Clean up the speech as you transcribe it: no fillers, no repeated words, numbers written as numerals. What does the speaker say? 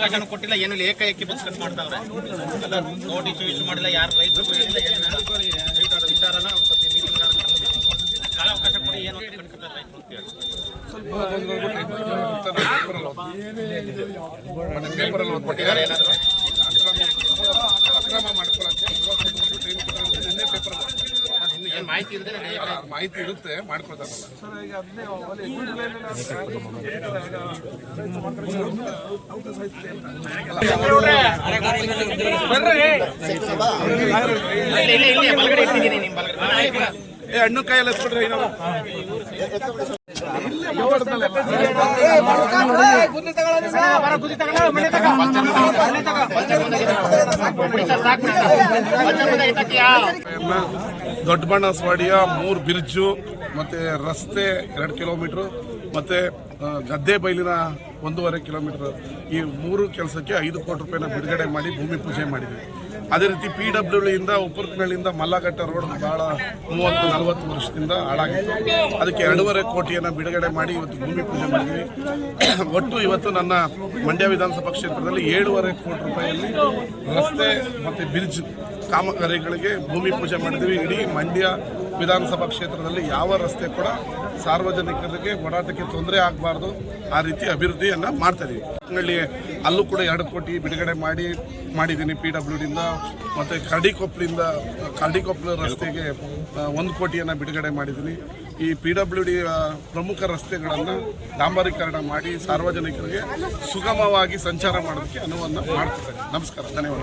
ಅವಕಾಶನೂ ಕೊಟ್ಟಿಲ್ಲ, ಏನು ಏಕಾಏಕಿ ಬಸ್ ಕಟ್ ಮಾಡ್ತಾವ್ರೆ. ನೋಟಿಸ್ ಇಶ್ಯೂ ಮಾಡಿಲ್ಲ, ಯಾರು ರೈತರು ಹೇಳಿಲ್ಲ, ವಿಚಾರನ ಒಂದು ಮೀಟಿಂಗ್ ಕಾಲ ಅವಕಾಶ ಕೊಡಿ, ಏನು ಕಟ್ಕೊತಾರೆ ರೈತರು ಅಂತ ಹೇಳಿ ಪೇಪರಲ್ಲಿ ಓದ್ಬಿಟ್ಟಿದ್ದಾರೆ. ಏನಾದರೂ ಅಕ್ರಮ ಮಾಡ್ಕೊಳ್ಳೋಕ್ಕೆ ನಿನ್ನೆ ಪೇಪರ್ ಏನು ಮಾಹಿತಿ ಇಲ್ಲದೆ ಮಾಹಿತಿ ಇರುತ್ತೆ, ಮಾಡ್ಕೊಳ್ತಾರಲ್ಲ. ಹಣ್ಣು ಕಾಯಲ್ಲ ಎತ್ಬಿಟ್ರೆ ಏನಾದ್ರು ದೊಡ್ಡ ಬಣ್ಣಸ್ವಾಡಿಯ 3 ಬ್ರಿಡ್ಜು ಮತ್ತೆ ರಸ್ತೆ 2 ಕಿಲೋಮೀಟರ್ ಮತ್ತೆ ಗದ್ದೆ ಬೈಲಿನ 1.5 ಕಿಲೋಮೀಟರ್, ಈ 3 ಕೆಲಸಕ್ಕೆ 5 ಕೋಟಿ ರೂಪಾಯಿನ ಬಿಡುಗಡೆ ಮಾಡಿ ಭೂಮಿ ಪೂಜೆ ಮಾಡಿದ್ವಿ. ಅದೇ ರೀತಿ PWD ಉಪ್ಪರ್ಕನಹಳ್ಳಿಯಿಂದ ಮಲ್ಲಘಟ್ಟ ರೋಡ್ ಬಹಳ 30-40 ವರ್ಷದಿಂದ ಹಾಳಾಗಿತ್ತು. ಅದಕ್ಕೆ 2.5 ಕೋಟಿಯನ್ನು ಬಿಡುಗಡೆ ಮಾಡಿ ಇವತ್ತು ಭೂಮಿ ಪೂಜೆ ಮಾಡಿದ್ವಿ. ಒಟ್ಟು ಇವತ್ತು ನನ್ನ ಮಂಡ್ಯ ವಿಧಾನಸಭಾ ಕ್ಷೇತ್ರದಲ್ಲಿ 7.5 ಕೋಟಿ ರೂಪಾಯಿಯಲ್ಲಿ ರಸ್ತೆ ಮತ್ತು ಬ್ರಿಡ್ಜ್ ಕಾಮಗಾರಿಗಳಿಗೆ ಭೂಮಿ ಪೂಜೆ ಮಾಡಿದ್ವಿ. ಇಡೀ ಮಂಡ್ಯ ವಿಧಾನಸಭಾ ಕ್ಷೇತ್ರದಲ್ಲಿ ಯಾವ ರಸ್ತೆ ಕೂಡ ಸಾರ್ವಜನಿಕರಿಗೆ ಓಡಾಟಕ್ಕೆ ತೊಂದರೆ ಆಗಬಾರ್ದು, ಆ ರೀತಿ ಅಭಿವೃದ್ಧಿಯನ್ನು ಮಾಡ್ತಾಯಿದ್ದೀವಿ. ಹಳ್ಳಿ ಅಲ್ಲೂ ಕೂಡ 2 ಕೋಟಿ ಬಿಡುಗಡೆ ಮಾಡಿದ್ದೀನಿ PWDಯಿಂದ. ಮತ್ತು ಕರಡಿಕೊಪ್ಪಲು ರಸ್ತೆಗೆ 1 ಕೋಟಿಯನ್ನು ಬಿಡುಗಡೆ ಮಾಡಿದ್ದೀನಿ. ಈ PWD ಪ್ರಮುಖ ರಸ್ತೆಗಳನ್ನು ಡಾಂಬರೀಕರಣ ಮಾಡಿ ಸಾರ್ವಜನಿಕರಿಗೆ ಸುಗಮವಾಗಿ ಸಂಚಾರ ಮಾಡೋದಕ್ಕೆ ಅನುವನ್ನು ಮಾಡ್ತಿದ್ದಾರೆ. ನಮಸ್ಕಾರ, ಧನ್ಯವಾದ.